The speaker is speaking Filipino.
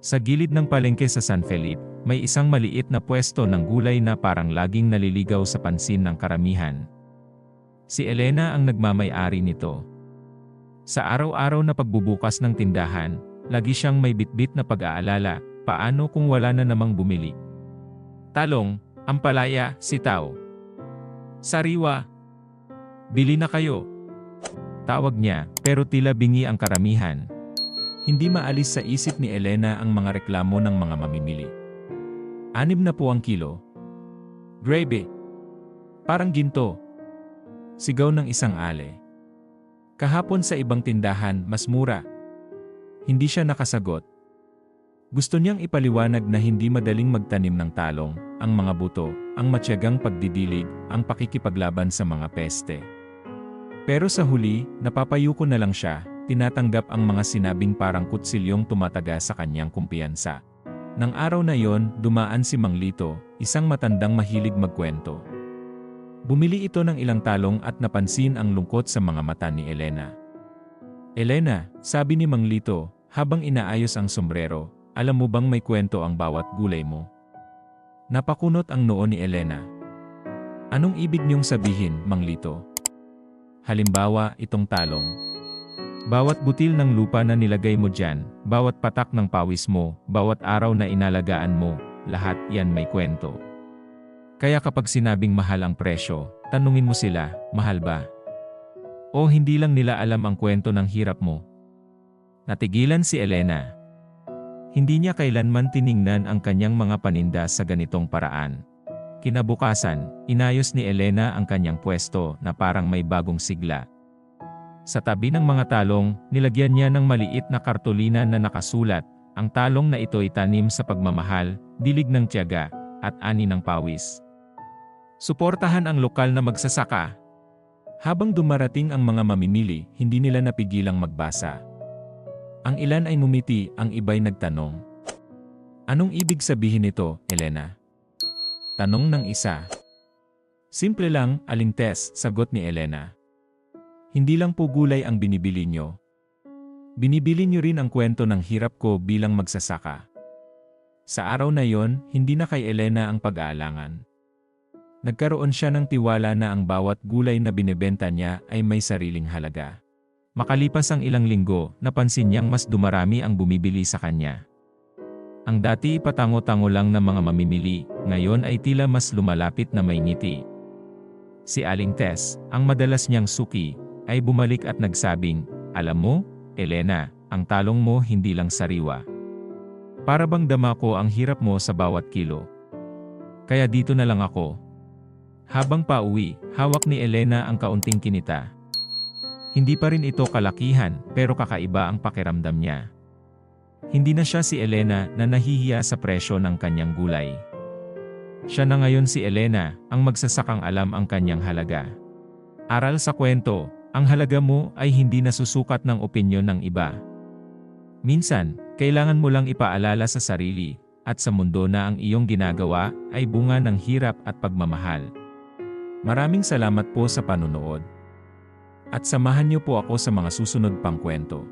Sa gilid ng palengke sa San Felipe, may isang maliit na pwesto ng gulay na parang laging naliligaw sa pansin ng karamihan. Si Elena ang nagmamay-ari nito. Sa araw-araw na pagbubukas ng tindahan, lagi siyang may bitbit na pag-aalala, paano kung wala na namang bumili? Talong, ampalaya, sitaw. Sariwa. Bili na kayo. Tawag niya, pero tila bingi ang karamihan. Hindi maalis sa isip ni Elena ang mga reklamo ng mga mamimili. 6 na po ang kilo. Grabe. Parang ginto. Sigaw ng isang ale. Kahapon sa ibang tindahan, mas mura. Hindi siya nakasagot. Gusto niyang ipaliwanag na hindi madaling magtanim ng talong, ang mga buto, ang matyagang pagdidilig, ang pakikipaglaban sa mga peste. Pero sa huli, napapayuko na lang siya, tinatanggap ang mga sinabing parang kutsilyong tumataga sa kanyang kumpiyansa. Nang araw na yon, dumaan si Mang Lito, isang matandang mahilig magkwento. Bumili ito ng ilang talong at napansin ang lungkot sa mga mata ni Elena. Elena, sabi ni Mang Lito, habang inaayos ang sombrero, alam mo bang may kwento ang bawat gulay mo? Napakunot ang noo ni Elena. Anong ibig niyong sabihin, Mang Lito? Halimbawa, itong talong. Bawat butil ng lupa na nilagay mo dyan, bawat patak ng pawis mo, bawat araw na inalagaan mo, lahat yan may kwento. Kaya kapag sinabing mahal ang presyo, tanungin mo sila, mahal ba? O hindi lang nila alam ang kwento ng hirap mo? Natigilan si Elena. Hindi niya kailanman tiningnan ang kanyang mga paninda sa ganitong paraan. Kinabukasan, inayos ni Elena ang kanyang pwesto na parang may bagong sigla. Sa tabi ng mga talong, nilagyan niya ng maliit na kartolina na nakasulat, ang talong na ito ay tanim sa pagmamahal, dilig ng tiyaga, at ani ng pawis. Suportahan ang lokal na magsasaka. Habang dumarating ang mga mamimili, hindi nila napigilang magbasa. Ang ilan ay ngumiti, ang iba'y nagtanong. Anong ibig sabihin nito, Elena? Tanong ng isa. Simple lang, Aling Tess, sagot ni Elena. Hindi lang po gulay ang binibili nyo. Binibili nyo rin ang kwento ng hirap ko bilang magsasaka. Sa araw na yon, hindi na kay Elena ang pag-aalangan. Nagkaroon siya ng tiwala na ang bawat gulay na binebenta niya ay may sariling halaga. Makalipas ang ilang linggo, napansin niyang mas dumarami ang bumibili sa kanya. Ang dati ipatango-tango lang ng mga mamimili, ngayon ay tila mas lumalapit na may ngiti. Si Aling Tess, ang madalas niyang suki, ay bumalik at nagsabing, alam mo, Elena, ang talong mo hindi lang sariwa. Para bang dama ko ang hirap mo sa bawat kilo. Kaya dito na lang ako. Habang pauwi, hawak ni Elena ang kaunting kinita. Hindi pa rin ito kalakihan, pero kakaiba ang pakiramdam niya. Hindi na siya si Elena na nahihiya sa presyo ng kanyang gulay. Siya na ngayon si Elena, ang magsasakang alam ang kanyang halaga. Aral sa kwento, ang halaga mo ay hindi nasusukat ng opinyon ng iba. Minsan, kailangan mo lang ipaalala sa sarili, at sa mundo na ang iyong ginagawa ay bunga ng hirap at pagmamahal. Maraming salamat po sa panunood. At samahan niyo po ako sa mga susunod pang kwento.